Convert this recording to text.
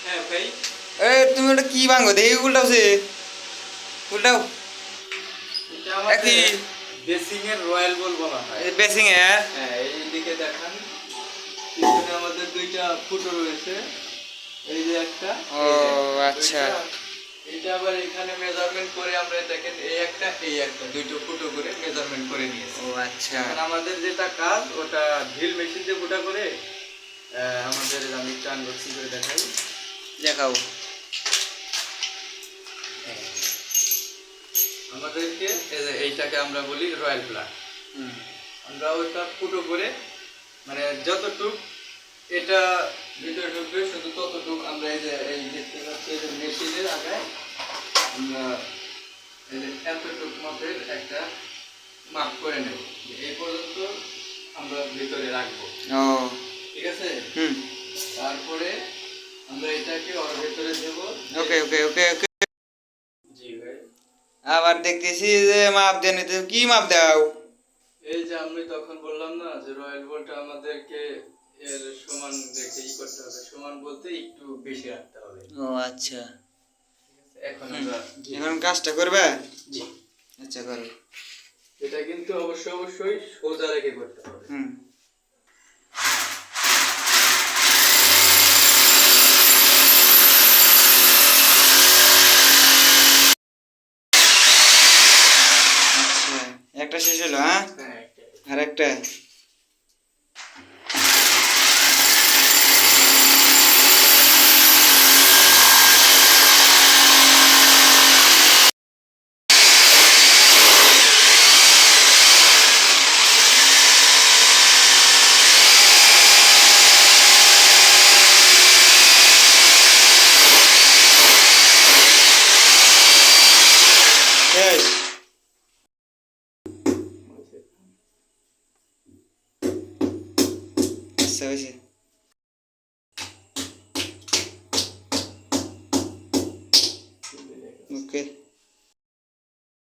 হ্যাঁ ভাই। তুমি ওটা কি ভাঙো দেখি উল্টাও সে উল্টাও এটা আমাদের একই বেসিং এর রয়্যাল বল বলা হয়। বেসিং এ হ্যাঁ এই দিকে দেখান, পিছনে আমাদের দুইটা ফুটো রয়েছে, এই যে একটা, ও এই যে আচ্ছা। দুইটা। এটা আবার এখানে মেজারমেন্ট করে আমরা দেখেন এই একটা দুইটা ফুটো করে মেজারমেন্ট করে নিয়েছি। ও আচ্ছা। এখন আমাদের যেটা কাজ ওটা ড্রিল মেশিন দিয়ে ফুটা করে আমাদের, আমি একটু আনবক্সিং করে দেখাই। দেখাও। আমাদেরকে এইটাকে আমরা বলি রয়্যাল প্লাগ। আমরা ওটা ফুটো করে মানে যতটুক এটা ভিতরে ঢুকবে শুধু ততটুক আমরা এই দেখতে পাচ্ছি এই যে মেশিনের আগায় আমরা এই যে এতটুক মাপের একটা মাপ করে নেব, এই পর্যন্ত আমরা ভিতরে রাখবো। ও ঠিক আছে। তারপরে আমরা এটাকে ওর ভিতরে দেব। ওকে ওকে ওকে ওকে। জি ভাই। আবার দেখতেছি যে মাপ দেন, তুমি কি মাপ দাও? এই যে আমি তখন বললাম না যে রয়্যাল বলটা আমাদেরকে এর সমান রেখে করতে হবে, সমান বলতে একটু বেশি রাখতে হবে। ও আচ্ছা। এখন আমরা এখন কাজটা করবে? জি আচ্ছা করো। এটা কিন্তু অবশ্যই সোজা রেখে করতে হবে। আচ্ছা একটা শেষ হলো, হ্যাঁ আর একটা। শেষ। আচ্ছা হয়েছে। ওকে।